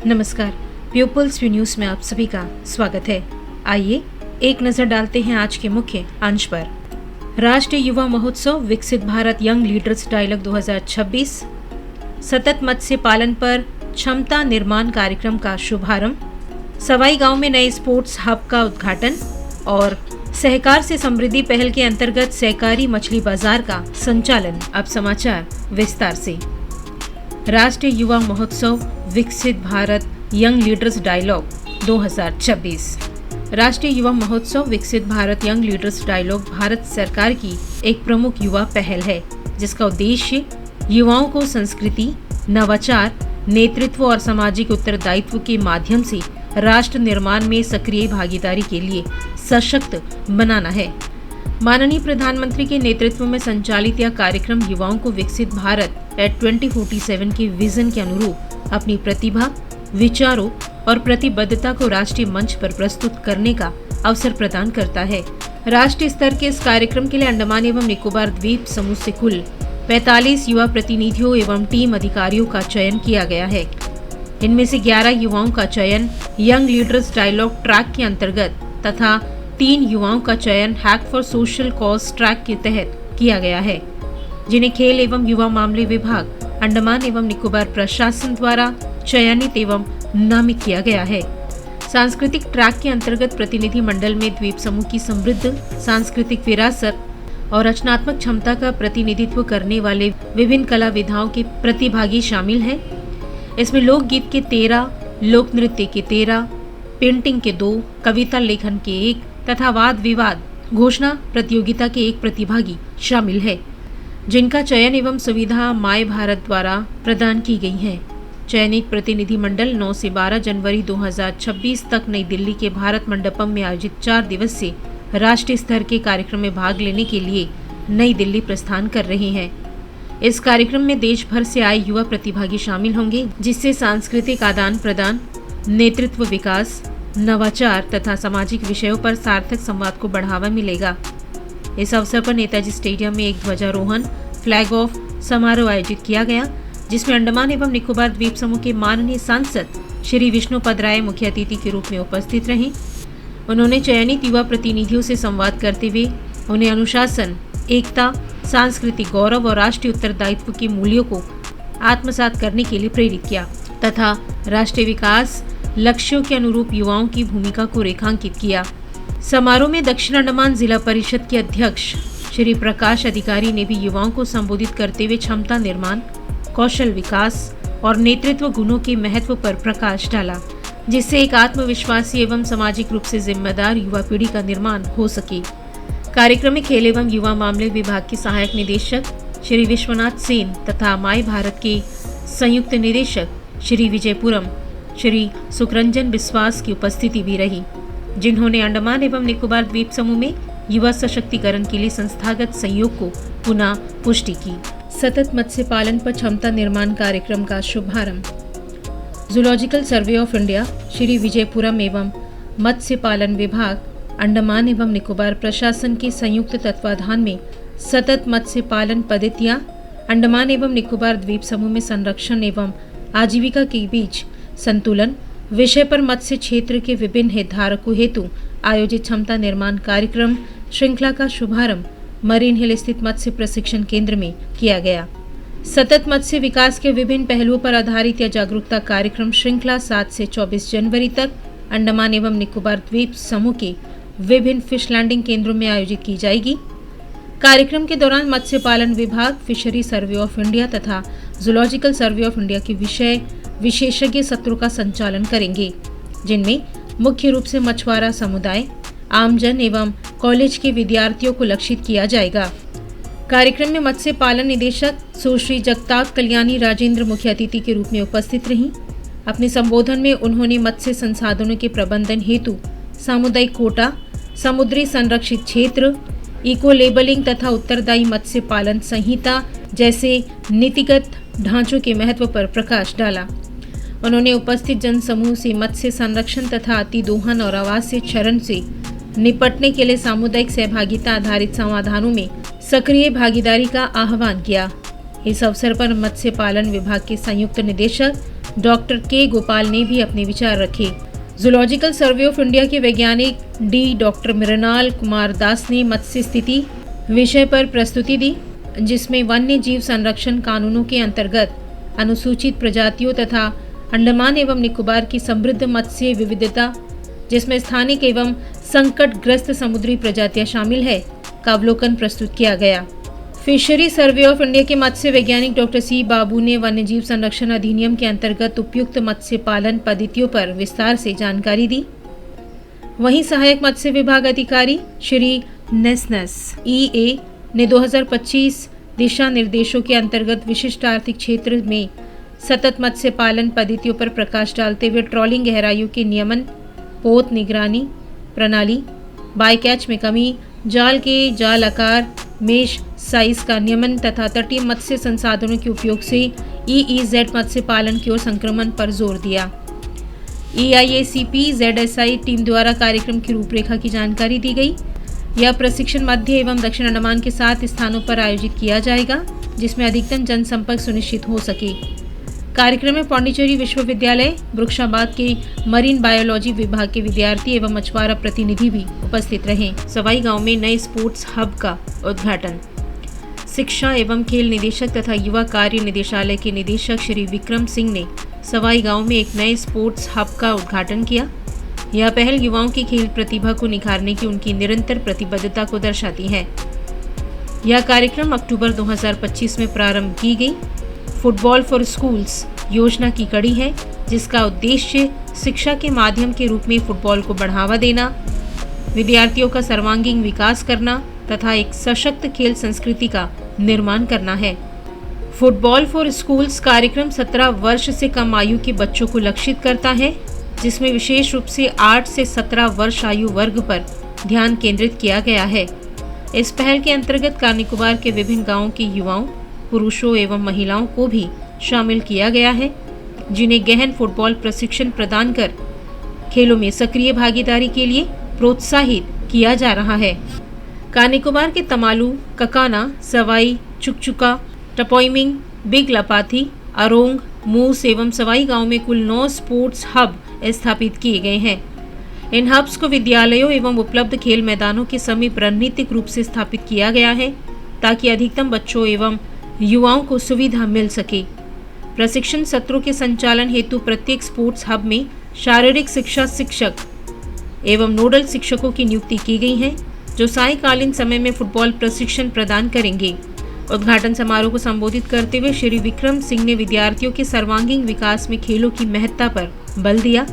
नमस्कार, peoples view news में आप सभी का स्वागत है। आइए एक नजर डालते हैं आज के मुख्य अंश पर। राष्ट्रीय युवा महोत्सव विकसित भारत यंग लीडर्स डायलॉग 2026, सतत मत्स्य पालन पर क्षमता निर्माण कार्यक्रम का शुभारंभ, सवाई गांव में नए स्पोर्ट्स हब का उद्घाटन और सहकार से समृद्धि पहल के अंतर्गत सहकारी मछली बाजार का संचालन। अब समाचार विस्तार से। राष्ट्रीय युवा महोत्सव विकसित भारत यंग लीडर्स डायलॉग 2026। राष्ट्रीय युवा महोत्सव विकसित Bharat young leaders dialogue Bharat सरकार की एक प्रमुख युवा पहल है, जिसका उद्देश्य युवाओं को संस्कृति, नवाचार, नेतृत्व और सामाजिक उत्तरदायित्व के माध्यम से राष्ट्र निर्माण में सक्रिय भागीदारी के लिए सशक्त बनाना है। माननीय प्रधानमंत्री के नेतृत्व में संचालित यह कार्यक्रम युवाओं को विकसित भारत एट 2047 के विजन के अनुरूप अपनी प्रतिभा, विचारों और प्रतिबद्धता को राष्ट्रीय मंच पर प्रस्तुत करने का अवसर प्रदान करता है। राष्ट्रीय स्तर के इस कार्यक्रम के लिए अंडमान एवं निकोबार द्वीप समूह से कुल 45 युवा प्रतिनिधियों एवं टीम अधिकारियों का चयन किया गया है। इनमें से 11 युवाओं का चयन यंग लीडर्स डायलॉग ट्रैक के अंतर्गत तथा 3 युवाओं का चयन hack for social cause track के तहत किया गया है, जिन्हें खेल एवं युवा मामले विभाग अंडमान एवं निकोबार प्रशासन द्वारा चयनित एवं नामित किया गया है। सांस्कृतिक ट्रैक के अंतर्गत प्रतिनिधि मंडल में द्वीप समूह की समृद्ध सांस्कृतिक विरासत और रचनात्मक क्षमता का प्रतिनिधित्व करने वाले विभिन्न कला विधाओं के प्रतिभागी शामिल हैं। इसमें लोकगीत के 13, लोक नृत्य के 13, पेंटिंग के 2, कविता लेखन के 1 तथा वाद विवाद घोषणा प्रतियोगिता के 1 प्रतिभागी शामिल है, जिनका चयन एवं सुविधा माय भारत द्वारा प्रदान की गई है। चयनित प्रतिनिधि मंडल 9 से 12 जनवरी 2026 तक नई दिल्ली के भारत मंडपम में आयोजित 4 दिवसीय राष्ट्रीय स्तर के कार्यक्रम में भाग लेने के लिए नई दिल्ली प्रस्थान कर रहे हैं। इस कार्यक्रम में देश भर से आए युवा प्रतिभागी शामिल होंगे, जिससे सांस्कृतिक आदान प्रदान, नेतृत्व विकास, नवाचार तथा सामाजिक विषयों पर सार्थक संवाद को बढ़ावा मिलेगा। इस अवसर पर नेताजी स्टेडियम में एक ध्वजारोहण फ्लैग ऑफ समारोह आयोजित किया गया, जिसमें अंडमान एवं निकोबार द्वीप समूह के माननीय सांसद श्री विष्णुपद राय मुख्य अतिथि के रूप में उपस्थित रहे। उन्होंने चयनित युवा प्रतिनिधियों से संवाद करते हुए उन्हें अनुशासन, एकता, सांस्कृतिक गौरव और राष्ट्रीय उत्तरदायित्व के मूल्यों को आत्मसात करने के लिए प्रेरित किया तथा राष्ट्रीय विकास लक्ष्यों के अनुरूप युवाओं की भूमिका को रेखांकित किया। समारोह में दक्षिण अंडमान जिला परिषद के अध्यक्ष श्री प्रकाश अधिकारी ने भी युवाओं को संबोधित करते हुए क्षमता निर्माण, कौशल विकास और नेतृत्व गुणों के महत्व पर प्रकाश डाला, जिससे एक आत्मविश्वासी एवं सामाजिक रूप से जिम्मेदार युवा पीढ़ी का निर्माण हो सके। कार्यक्रम में खेल एवं युवा मामले विभाग के सहायक निदेशक श्री विश्वनाथ सेन तथा माय भारत के संयुक्त निदेशक श्री विजयपुरम श्री सुखरंजन विश्वास की उपस्थिति भी रही, जिन्होंने अंडमान एवं निकोबार द्वीप समूह में युवा सशक्तिकरण के लिए संस्थागत सहयोग को पुनः पुष्टि की। सतत मत्स्य पालन पर क्षमता निर्माण कार्यक्रम का शुभारंभ। Zoological survey of India Shri Vijayapuram एवं मत्स्य पालन विभाग अंडमान एवं निकोबार प्रशासन के संयुक्त तत्वाधान में सतत मत्स्य पालन पद्धतियां अंडमान एवं निकोबार द्वीप समूह में संरक्षण एवं आजीविका के बीच संतुलन विषय पर मत्स्य क्षेत्र के विभिन्न हितधारकों हेतु आयोजित क्षमता निर्माण कार्यक्रम श्रृंखला का शुभारंभ मरीन हिल स्थित मत्स्य प्रशिक्षण केंद्र में किया गया। सतत मत्स्य विकास के विभिन्न पहलुओं पर आधारित यह जागरूकता कार्यक्रम श्रृंखला 7 से 24 जनवरी तक अंडमान एवं निकोबार द्वीप समूह के विभिन्न फिश लैंडिंग केंद्रों में आयोजित की जाएगी। कार्यक्रम के दौरान मत्स्य पालन विभाग, फिशरी सर्वे ऑफ इंडिया तथा जूलॉजिकल सर्वे ऑफ इंडिया के विषय विशेषज्ञ सत्रों का संचालन करेंगे, जिनमें मुख्य रूप से मछुआरा समुदाय, आमजन एवं कॉलेज के विद्यार्थियों को लक्षित किया जाएगा। कार्यक्रम में मत्स्य पालन निदेशक सुश्री जगताप कल्याणी राजेंद्र मुख्य अतिथि के रूप में उपस्थित रहीं। अपने संबोधन में उन्होंने मत्स्य संसाधनों के प्रबंधन हेतु सामुदायिक कोटा, समुद्री संरक्षित क्षेत्र, इको लेबलिंग तथा उत्तरदायी मत्स्य पालन संहिता जैसे नीतिगत ढांचों के महत्व पर प्रकाश डाला। उन्होंने उपस्थित जनसमूह से मत्स्य संरक्षण तथा अतिदोहन और आवासीय क्षरण से निपटने के लिए सामुदायिक सहभागिता आधारित समाधानों में सक्रिय भागीदारी का आह्वान किया। इस अवसर पर मत्स्य पालन विभाग के संयुक्त निदेशक डॉक्टर के गोपाल ने भी अपने विचार रखे। जूलॉजिकल सर्वे ऑफ इंडिया के वैज्ञानिक डॉक्टर मृणाल कुमार दास ने मत्स्य स्थिति विषय पर प्रस्तुति दी, जिसमें वन्य जीव संरक्षण कानूनों के अंतर्गत अनुसूचित प्रजातियों तथा अंडमान एवं निकोबार की समृद्ध मत्स्य विविधता, जिसमें स्थानिक एवं संकटग्रस्त समुद्री प्रजातियां शामिल है, का अवलोकन प्रस्तुत किया गया। फिशरी सर्वे ऑफ इंडिया के मत्स्य वैज्ञानिक डॉक्टर सी बाबू ने वन्यजीव संरक्षण अधिनियम के अंतर्गत उपयुक्त मत्स्य पालन पद्धतियों पर विस्तार से जानकारी दी। वहीं सहायक मत्स्य विभाग अधिकारी श्री नेस्नस EA ने 2025 दिशा निर्देशों के अंतर्गत विशिष्ट आर्थिक क्षेत्र में सतत मत्स्य पालन पद्धतियों पर प्रकाश डालते हुए ट्रॉलिंग गहराइयों के नियमन, पोत निगरानी प्रणाली, बायकैच में कमी, जाल के जाल आकार, मेश साइज का नियमन तथा तटीय मत्स्य संसाधनों के उपयोग से EEZ मत्स्य पालन की ओर संक्रमण पर जोर दिया। EIACP ZSI टीम द्वारा कार्यक्रम की रूपरेखा की जानकारी दी गई। यह प्रशिक्षण मध्य एवं दक्षिण अंडमान के 7 स्थानों पर आयोजित किया जाएगा, जिसमें अधिकतम जनसंपर्क सुनिश्चित हो सके। कार्यक्रम में पांडिचेरी विश्वविद्यालय वृक्षाबाद के मरीन बायोलॉजी विभाग के विद्यार्थी एवं मछुआरा प्रतिनिधि भी उपस्थित रहे। सवाई गांव में नए स्पोर्ट्स हब का उद्घाटन। शिक्षा एवं खेल निदेशक तथा युवा कार्य निदेशालय के निदेशक श्री विक्रम सिंह ने सवाई गांव में एक नए स्पोर्ट्स हब का उद्घाटन किया। यह पहल युवाओं की खेल प्रतिभा को निखारने की उनकी निरंतर प्रतिबद्धता को दर्शाती है। यह कार्यक्रम अक्टूबर 2025 में प्रारंभ की गई फुटबॉल फॉर स्कूल्स योजना की कड़ी है, जिसका उद्देश्य शिक्षा के माध्यम के रूप में फुटबॉल को बढ़ावा देना, विद्यार्थियों का सर्वांगीण विकास करना तथा एक सशक्त खेल संस्कृति का निर्माण करना है। फुटबॉल फॉर स्कूल्स कार्यक्रम 17 वर्ष से कम आयु के बच्चों को लक्षित करता है, जिसमें विशेष रूप से 8 से 17 वर्ष आयु वर्ग पर ध्यान केंद्रित किया गया है। इस पहल के अंतर्गत कार-निकोबार के विभिन्न गांवों के युवाओं, पुरुषों एवं महिलाओं को भी शामिल किया गया है, जिन्हें गहन फुटबॉल प्रशिक्षण प्रदान कर खेलों में सक्रिय भागीदारी के लिए प्रोत्साहित किया जा रहा है। कार-निकोबार के तमालू, ककाना, सवाई, चुकचुका, टपोइमिंग, बिग लपाथी, अरोंग, मूस एवं सवाई गांव में कुल 9 स्पोर्ट्स हब स्थापित किए गए हैं। इन हब्स को विद्यालयों एवं उपलब्ध खेल मैदानों के समीप रणनीतिक रूप से स्थापित किया गया है, ताकि अधिकतम बच्चों एवं युवाओं को सुविधा मिल सके। प्रशिक्षण सत्रों के संचालन हेतु प्रत्येक स्पोर्ट्स हब में शारीरिक शिक्षा शिक्षक एवं नोडल शिक्षकों की नियुक्ति की गई है, जो सायंकालीन समय में फुटबॉल प्रशिक्षण प्रदान करेंगे। उद्घाटन समारोह को संबोधित करते हुए श्री विक्रम सिंह ने विद्यार्थियों के सर्वांगीण विकास में खेलों की महत्ता पर बल दिया।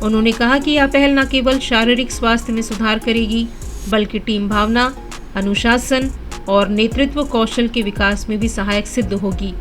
उन्होंने कहा कि यह पहल न केवल शारीरिक स्वास्थ्य में सुधार करेगी, बल्कि टीम भावना, अनुशासन और नेतृत्व कौशल के विकास में भी सहायक सिद्ध होगी।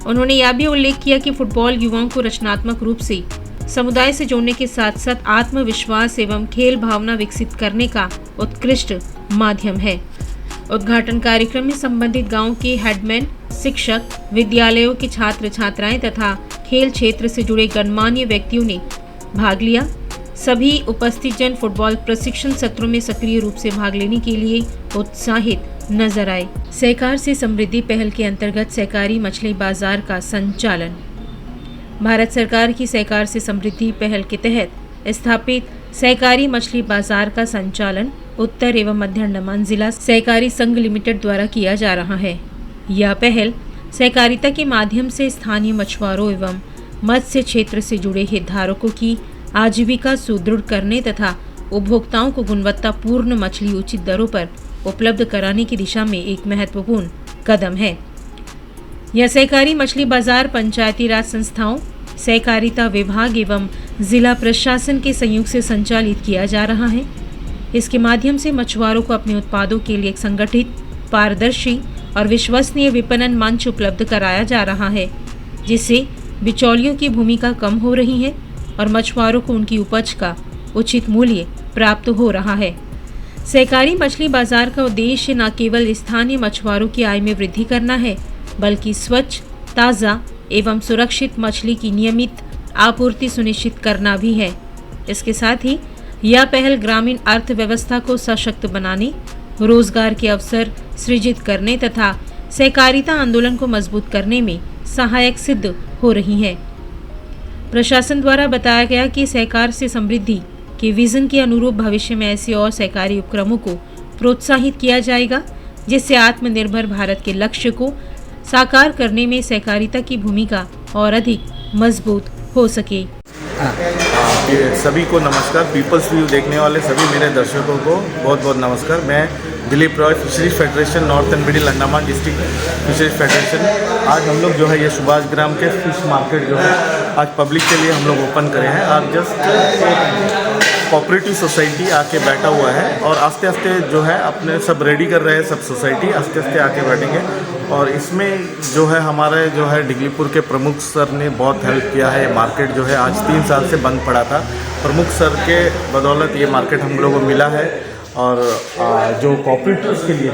उन्होंने यह भी उल्लेख किया कि फुटबॉल युवाओं को रचनात्मक रूप से समुदाय से जोड़ने के साथ साथ आत्मविश्वास एवं खेल भावना विकसित करने का उत्कृष्ट माध्यम है। उद्घाटन कार्यक्रम में संबंधित गांव के हेडमैन, शिक्षक, विद्यालयों के छात्र छात्राएं तथा खेल क्षेत्र से जुड़े गणमान्य व्यक्तियों ने भाग लिया। सभी उपस्थित जन फुटबॉल प्रशिक्षण सत्रों में सक्रिय रूप से भाग लेने के लिए उत्साहित नजर आए। सहकार से समृद्धि पहल के अंतर्गत सहकारी मछली बाजार का संचालन। भारत सरकार की सहकार से समृद्धि पहल के तहत स्थापित सहकारी मछली बाजार का संचालन उत्तर एवं मध्य अंडमान जिला सहकारी संघ लिमिटेड द्वारा किया जा रहा है। यह पहल सहकारिता के माध्यम से स्थानीय मछुआरों एवं मत्स्य क्षेत्र से जुड़े हितधारकों की आजीविका सुदृढ़ करने तथा उपभोक्ताओं को गुणवत्तापूर्ण मछली उचित दरों पर उपलब्ध कराने की दिशा में एक महत्वपूर्ण कदम है। यह सहकारी मछली बाजार पंचायती राज संस्थाओं, सहकारिता विभाग एवं जिला प्रशासन के संयोग से संचालित किया जा रहा है। इसके माध्यम से मछुआरों को अपने उत्पादों के लिए एक संगठित, पारदर्शी और विश्वसनीय विपणन मंच उपलब्ध कराया जा रहा है, जिससे बिचौलियों की भूमिका कम हो रही है और मछुआरों को उनकी उपज का उचित मूल्य प्राप्त हो रहा है। सहकारी मछली बाजार का उद्देश्य न केवल स्थानीय मछुआरों की आय में वृद्धि करना है, बल्कि स्वच्छ, ताज़ा एवं सुरक्षित मछली की नियमित आपूर्ति सुनिश्चित करना भी है। इसके साथ ही यह पहल ग्रामीण अर्थव्यवस्था को सशक्त बनाने, रोजगार के अवसर सृजित करने तथा सहकारिता आंदोलन को मजबूत करने में सहायक सिद्ध हो रही है। प्रशासन द्वारा बताया गया कि सहकार से समृद्धि के विजन के अनुरूप भविष्य में ऐसे और सहकारी उपक्रमों को प्रोत्साहित किया जाएगा, जिससे आत्मनिर्भर भारत के लक्ष्य को साकार करने में सहकारिता की भूमिका और अधिक मजबूत हो सके। सभी को नमस्कार। पीपल्स व्यू देखने वाले सभी मेरे दर्शकों को बहुत बहुत नमस्कार। मैं Dilip Roy, fisheries federation north and middle Andaman district fisheries federation. आज हम लोग जो है ये सुभाष ग्राम के फिश मार्केट जो है आज पब्लिक के लिए हम लोग ओपन करे हैं। आज जस्ट कोऑपरेटिव सोसाइटी आके बैठा हुआ है और आस्ते आस्ते जो है अपने सब रेडी कर रहे हैं, सब सोसाइटी आस्ते आस्ते आके बैठेंगे। और इसमें जो है हमारे जो है डिगलीपुर के प्रमुख सर ने बहुत हेल्प किया है। ये मार्केट जो है आज 3 साल से बंद पड़ा था, प्रमुख सर के बदौलत ये मार्केट हम लोगों को मिला है। और जो कोऑपरेटिव्स के लिए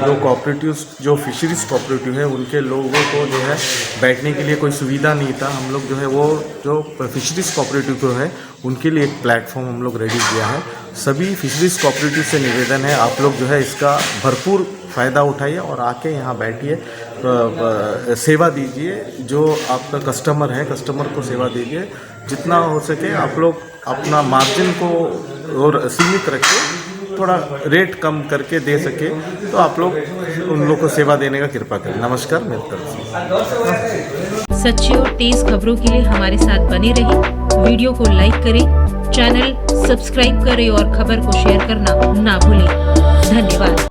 जो फिशरीज कोऑपरेटिव है उनके लोगों को जो है बैठने के लिए कोई सुविधा नहीं था। हम लोग जो है वो जो फिशरीज कोऑपरेटिव को है उनके लिए एक प्लेटफॉर्म हम लोग रेडी किया है। सभी फिशरीज कोऑपरेटिव से निवेदन है, आप लोग जो है इसका भरपूर फ़ायदा उठाइए और आके यहाँ बैठिए, सेवा दीजिए। जो आपका कस्टमर है, कस्टमर को सेवा दीजिए। जितना हो सके आप लोग अपना मार्जिन को और सीमित रखिए, थोड़ा रेट कम करके दे सके तो आप लोग उन लोगों को सेवा देने का कृपा करें। नमस्कार मेरी तरफ से। सच्ची और तेज खबरों के लिए हमारे साथ बने रहें। वीडियो को लाइक करें, चैनल सब्सक्राइब करें और खबर को शेयर करना ना भूलें। धन्यवाद।